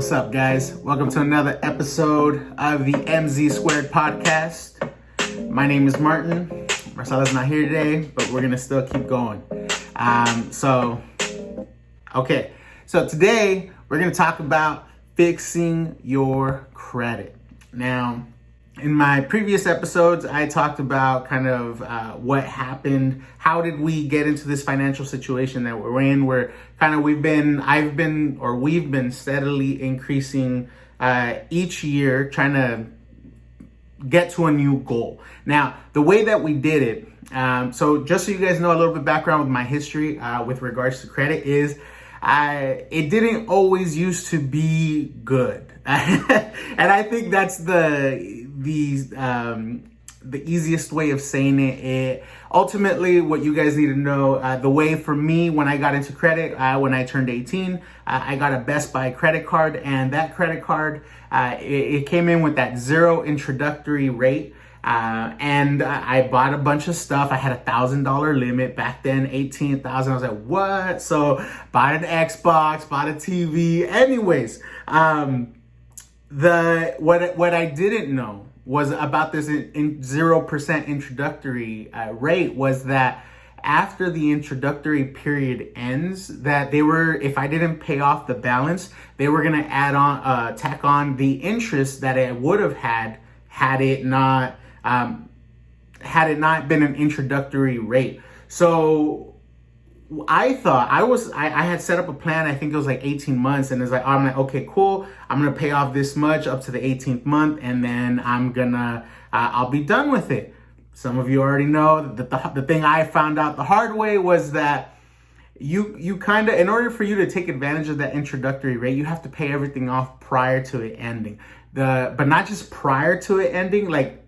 What's up, guys? Welcome to another episode of the MZ Squared podcast. My name is Martin. Marcella's not here today, but we're gonna still keep going. So today we're gonna talk about fixing your credit. Now, in my previous episodes, I talked about kind of what happened. How did we get into this financial situation that we're in? We've been steadily increasing each year, trying to get to a new goal. Now, the way that we did it, so just so you guys know a little bit background with my history with regards to credit is, it didn't always used to be good. And I think that's the easiest way of saying it. Ultimately, what you guys need to know, the way for me when I got into credit, when I turned 18, I got a Best Buy credit card, and that credit card, it came in with that zero introductory rate. And I bought a bunch of stuff. I had $1,000 limit back then, 18,000. I was like, what? So bought an Xbox, bought a TV. Anyways, what I didn't know was about this 0% introductory rate was that after the introductory period ends, that if I didn't pay off the balance, they were gonna tack on the interest that it would have had it not been an introductory rate. So I thought I had set up a plan. I think it was like 18 months, and it's like, I'm like, okay, cool. I'm gonna pay off this much up to the 18th month, and then I'll be done with it. Some of you already know that the thing I found out the hard way was that you kind of, in order for you to take advantage of that introductory rate, you have to pay everything off prior to it ending. But not just prior to it ending, like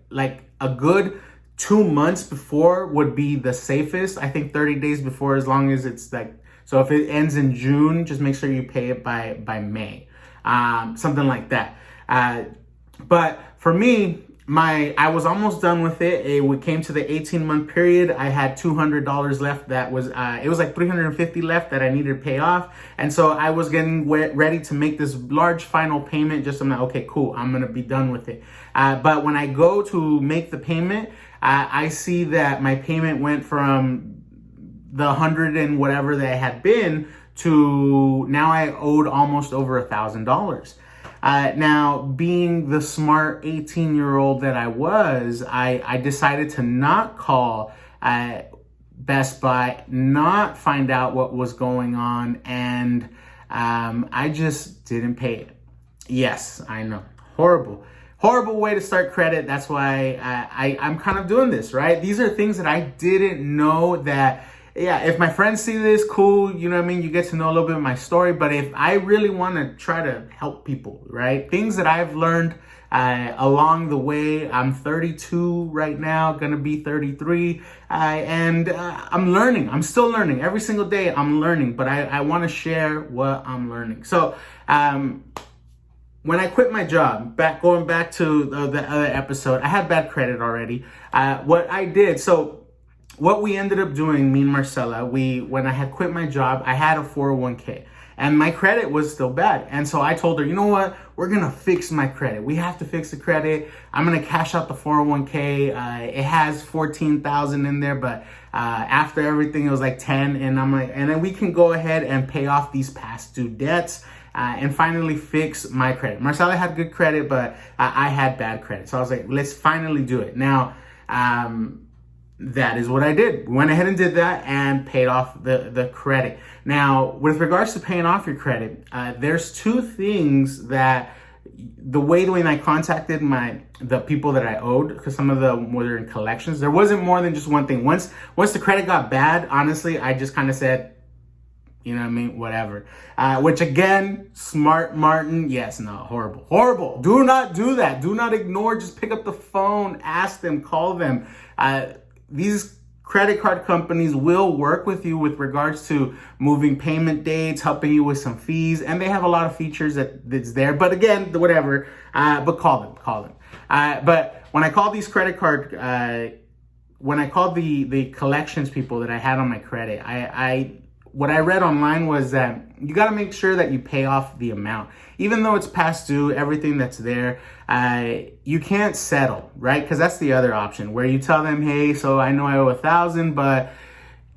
a good 2 months before would be the safest. I think 30 days before, as long as it's like, so if it ends in June, just make sure you pay it by May, something like that. But for me, I was almost done with it. It came to the 18-month period. I had $200 left. It was like $350 left that I needed to pay off. And so I was getting ready to make this large final payment. I'm like, okay, cool. I'm going to be done with it. But when I go to make the payment, I see that my payment went from the 100 and whatever that had been to now I owed almost over $1,000. Now, being the smart 18-year-old that I was, I decided to not call Best Buy, not find out what was going on, and I just didn't pay it. Yes, I know. Horrible way to start credit. That's why I'm kind of doing this, right? These are things that I didn't know that, yeah, if my friends see this, cool, you know what I mean? You get to know a little bit of my story. But if I really want to try to help people, right? Things that I've learned along the way. I'm 32 right now, gonna be 33. And I'm learning. I'm still learning. Every single day I'm learning. But I want to share what I'm learning. So, when I quit my job, going back to the other episode, I had bad credit already. What we ended up doing, me and Marcella, when I had quit my job, I had a 401k, and my credit was still bad. And so I told her, you know what? We're gonna fix my credit. We have to fix the credit. I'm gonna cash out the 401k. It has 14,000 in there, but after everything, it was like 10. And I'm like, and then we can go ahead and pay off these past due debts. And finally fix my credit. Marcella had good credit, but I had bad credit. So I was like, let's finally do it. Now, that is what I did. Went ahead and did that and paid off the credit. Now, with regards to paying off your credit, there's two things that the way when I contacted the people that I owed, because some of them were in collections, there wasn't more than just one thing. Once the credit got bad, honestly, I just kind of said, you know what I mean? Whatever. Which again, smart Martin. Yes, no, horrible. Do not do that. Do not ignore. Just pick up the phone, ask them, call them. These credit card companies will work with you with regards to moving payment dates, helping you with some fees, and they have a lot of features that's there. But again, whatever. But call them. But when I call these credit card, when I called the collections people that I had on my credit, what I read online was that you got to make sure that you pay off the amount. Even though it's past due, everything that's there, you can't settle, right? Because that's the other option where you tell them, hey, so I know I owe 1,000, but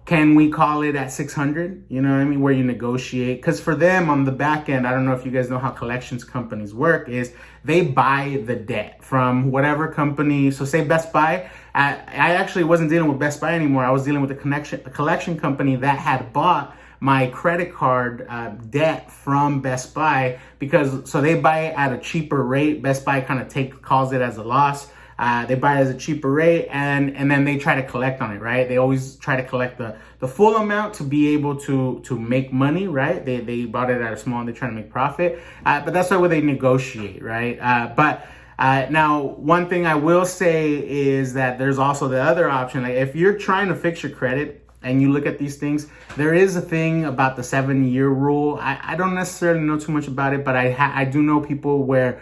can we call it at 600? You know what I mean? Where you negotiate. Because for them on the back end, I don't know if you guys know how collections companies work, is they buy the debt from whatever company. So say Best Buy, I actually wasn't dealing with Best Buy anymore. I was dealing with a collection company that had bought my credit card debt from Best Buy, because so they buy it at a cheaper rate. Best Buy kind of calls it as a loss. They buy it as a cheaper rate, and then they try to collect on it, right? They always try to collect the full amount to be able to make money, right? They bought it at a small and they're trying to make profit, but that's why they negotiate, right? Now, one thing I will say is that there's also the other option. Like if you're trying to fix your credit and you look at these things, there is a thing about the 7-year rule. I don't necessarily know too much about it, but I do know people where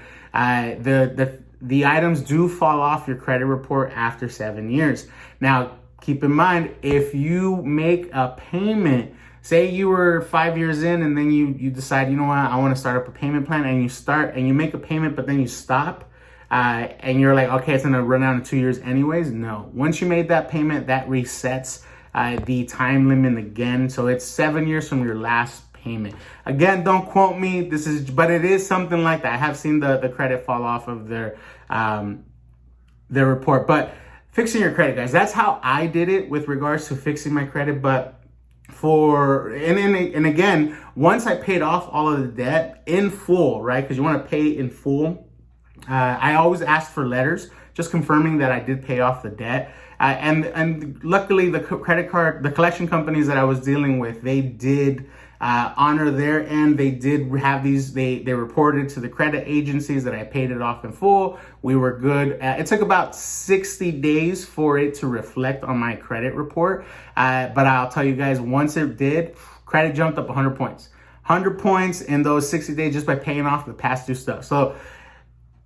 the items do fall off your credit report after 7 years. Now, keep in mind, if you make a payment, say you were 5 years in and then you decide, you know what, I want to start up a payment plan, and you make a payment, but then you stop, and you're like, okay, it's going to run out in 2 years anyways. No, once you made that payment, that resets the time limit again. So it's 7 years from your last payment. Again, don't quote me. But it is something like that. I have seen the credit fall off of their report. But fixing your credit, guys, that's how I did it with regards to fixing my credit. But and again, once I paid off all of the debt in full, right? Because you want to pay in full. I always asked for letters just confirming that I did pay off the debt. And luckily, the collection companies that I was dealing with, they did honor their end. They did have these, they reported to the credit agencies that I paid it off in full. We were good. It took about 60 days for it to reflect on my credit report. But I'll tell you guys, once it did, credit jumped up 100 points. 100 points in those 60 days just by paying off the past due stuff. So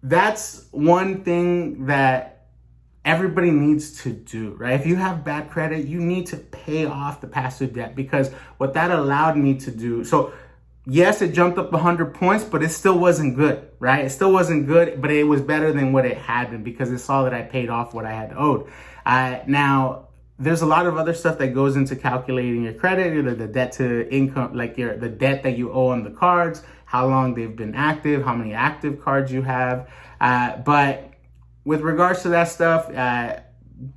that's one thing that everybody needs to do, right? If you have bad credit, you need to pay off the past due debt, because what that allowed me to do. So yes, it jumped up 100 points, but it still wasn't good, right? It still wasn't good, but it was better than what it had been, because it saw that I paid off what I had owed. Now, there's a lot of other stuff that goes into calculating your credit, either the debt to income, like the debt that you owe on the cards, how long they've been active, how many active cards you have. But with regards to that stuff,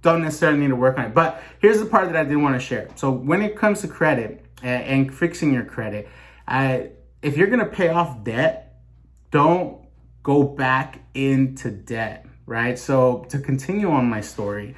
don't necessarily need to work on it. But here's the part that I did want to share. So when it comes to credit and fixing your credit, if you're going to pay off debt, don't go back into debt, right? So to continue on my story,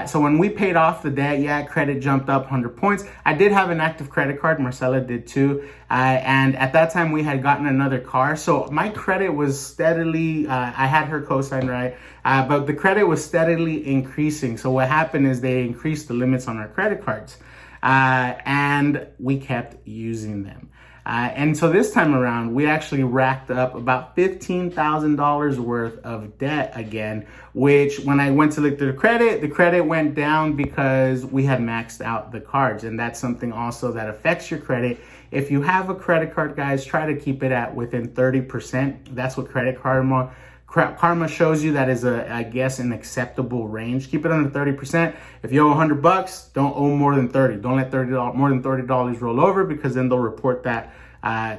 so when we paid off the debt, yeah, credit jumped up 100 points. I did have an active credit card. Marcella did too. And at that time, we had gotten another car. So my credit was steadily, I had her co-sign, right? But the credit was steadily increasing. So what happened is they increased the limits on our credit cards. And we kept using them. And so this time around, we actually racked up about $15,000 worth of debt again, which when I went to look through the credit went down because we had maxed out the cards. And that's something also that affects your credit. If you have a credit card, guys, try to keep it at within 30%. That's what Credit Karma shows you. That is I guess an acceptable range. Keep it under 30%. If you owe $100, don't owe more than 30. Don't let more than $30 roll over, because then they'll report that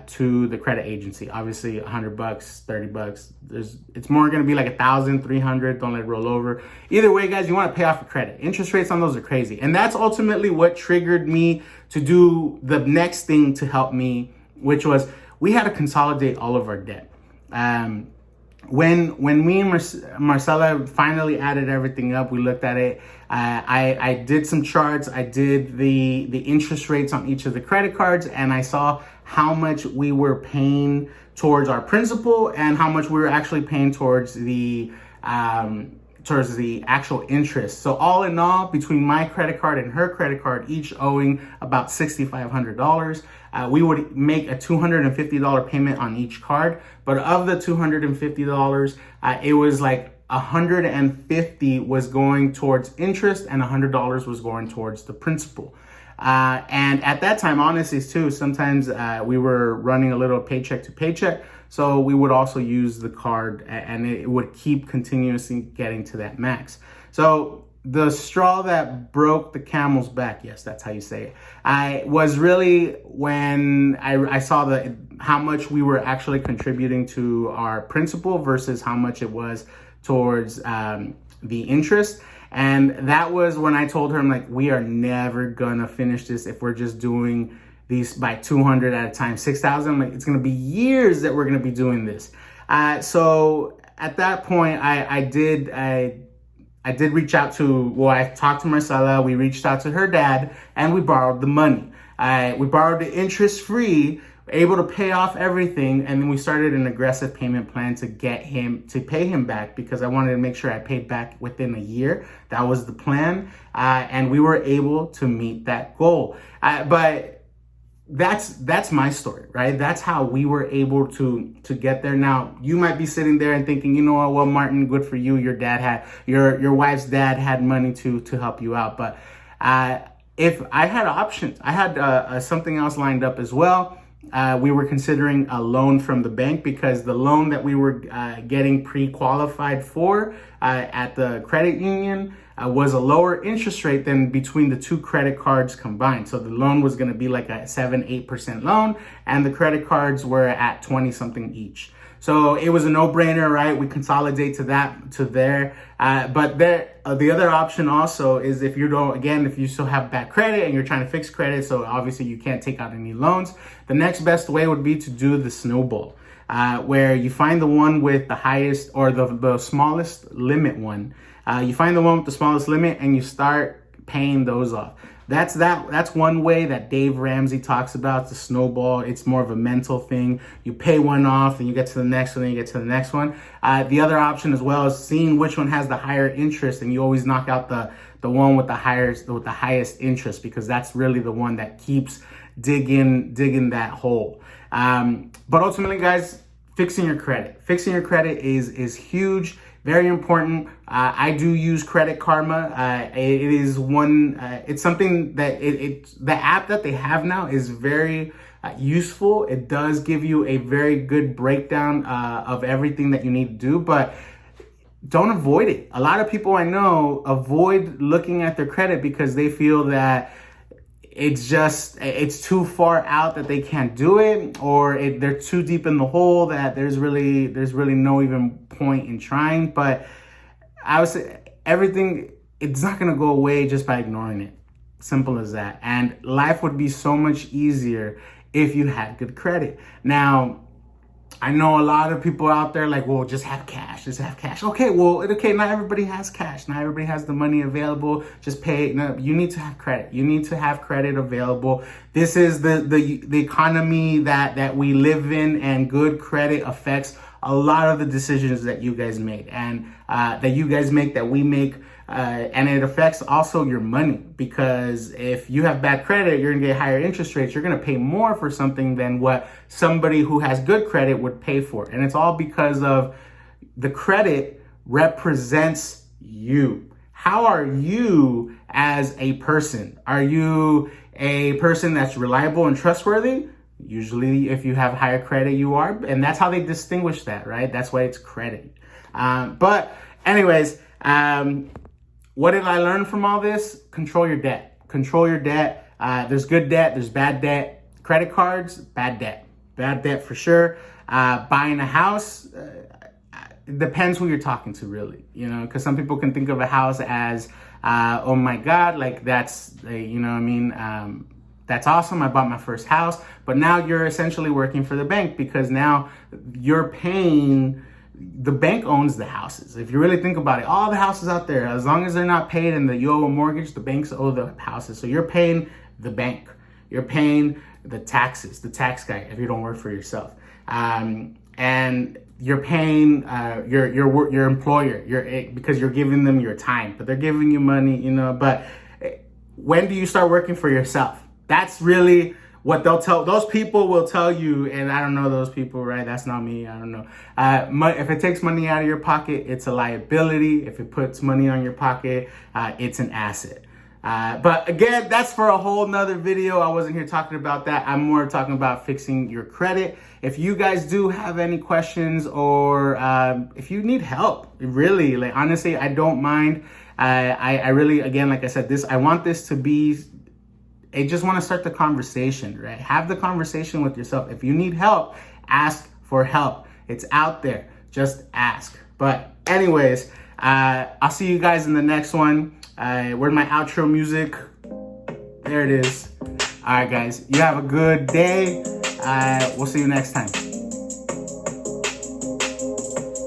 to the credit agency. Obviously, $100, $30. It's more going to be like 1,000, 300. Don't let it roll over. Either way, guys, you want to pay off your credit. Interest rates on those are crazy, and that's ultimately what triggered me to do the next thing to help me, which was we had to consolidate all of our debt. When me and Marcella finally added everything up, we looked at it. I did some charts. I did the interest rates on each of the credit cards, and I saw how much we were paying towards our principal and how much we were actually paying towards the actual interest. So all in all, between my credit card and her credit card, each owing about $6,500, we would make a $250 payment on each card. But of the $250, it was like $150 was going towards interest and $100 was going towards the principal. And at that time, honestly, too, sometimes we were running a little paycheck to paycheck. So we would also use the card and it would keep continuously getting to that max. So the straw that broke the camel's back, yes, that's how you say it, I was really when I saw how much we were actually contributing to our principal versus how much it was towards the interest. And that was when I told her, I'm like, we are never gonna finish this if we're just doing these by 200 at a time, 6,000. Like, it's gonna be years that we're gonna be doing this. So at that point, I did reach out to, I talked to Marcela, we reached out to her dad, and we borrowed the money. We borrowed the interest-free, able to pay off everything, and then we started an aggressive payment plan to pay him back, because I wanted to make sure I paid back within a year. That was the plan, and we were able to meet that goal. But that's my story, right? That's how we were able to get there. Now, you might be sitting there and thinking, you know what, well, Martin, good for you. Your dad had, your wife's dad had money to help you out. But if I had options, I had something else lined up as well. We were considering a loan from the bank, because the loan that we were getting pre-qualified for at the credit union was a lower interest rate than between the two credit cards combined. So the loan was going to be like a 7-8% loan, and the credit cards were at 20 something each. So it was a no-brainer, right? We consolidate to there. But the other option also is if you still have bad credit and you're trying to fix credit, so obviously you can't take out any loans, the next best way would be to do the snowball, where you find the one with the highest, or the smallest limit one. You find the one with the smallest limit and you start paying those off. That's one way that Dave Ramsey talks about the snowball. It's more of a mental thing. You pay one off, and you get to the next one, and you get to the next one. The other option as well is seeing which one has the higher interest, and you always knock out the one with the highest interest, because that's really the one that keeps digging that hole. But ultimately, guys, fixing your credit is huge. Very important. I do use Credit Karma. It is one. It's something that the app that they have now is very useful. It does give you a very good breakdown of everything that you need to do, but don't avoid it. A lot of people I know avoid looking at their credit because they feel that it's too far out that they can't do it, or they're too deep in the hole that there's really no even point in trying. But I would say it's not going to go away just by ignoring it. Simple as that. And life would be so much easier if you had good credit. Now, I know a lot of people out there like, well, just have cash. Okay, not everybody has cash. Not everybody has the money available. Just pay. No, you need to have credit. You need to have credit available. This is the economy that we live in, and good credit affects a lot of the decisions that you guys made, and that we make. And it affects also your money, because if you have bad credit, you're gonna get higher interest rates. You're gonna pay more for something than what somebody who has good credit would pay for. And it's all because of the credit represents you. How are you as a person? Are you a person that's reliable and trustworthy? Usually, if you have higher credit, you are. And that's how they distinguish that, right? That's why it's credit. But anyways, what did I learn from all this? Control your debt. There's good debt, there's bad debt. Credit cards, bad debt for sure. Buying a house, it depends who you're talking to, really. Because some people can think of a house as, oh my God, like that's, that's awesome. I bought my first house. But now you're essentially working for the bank, because now you're paying. The bank owns the houses. If you really think about it, all the houses out there, as long as they're not paid and you owe a mortgage, the banks owe the houses. So you're paying the bank. You're paying the taxes, the tax guy, if you don't work for yourself. And you're paying your employer, because you're giving them your time, but they're giving you money, But when do you start working for yourself? That's really what those people will tell you. And I don't know those people, right? That's not me. I don't know. If it takes money out of your pocket, it's a liability. If it puts money on your pocket, it's an asset. But again, that's for a whole nother video. I wasn't here talking about that. I'm more talking about fixing your credit. If you guys do have any questions, or if you need help, really, like, honestly, I don't mind. I really, again, like I said, I want this to be, I just want to start the conversation, right? Have the conversation with yourself. If you need help, ask for help. It's out there. Just ask. But anyways, I'll see you guys in the next one. Where's my outro music? There it is. All right, guys. You have a good day. We'll see you next time.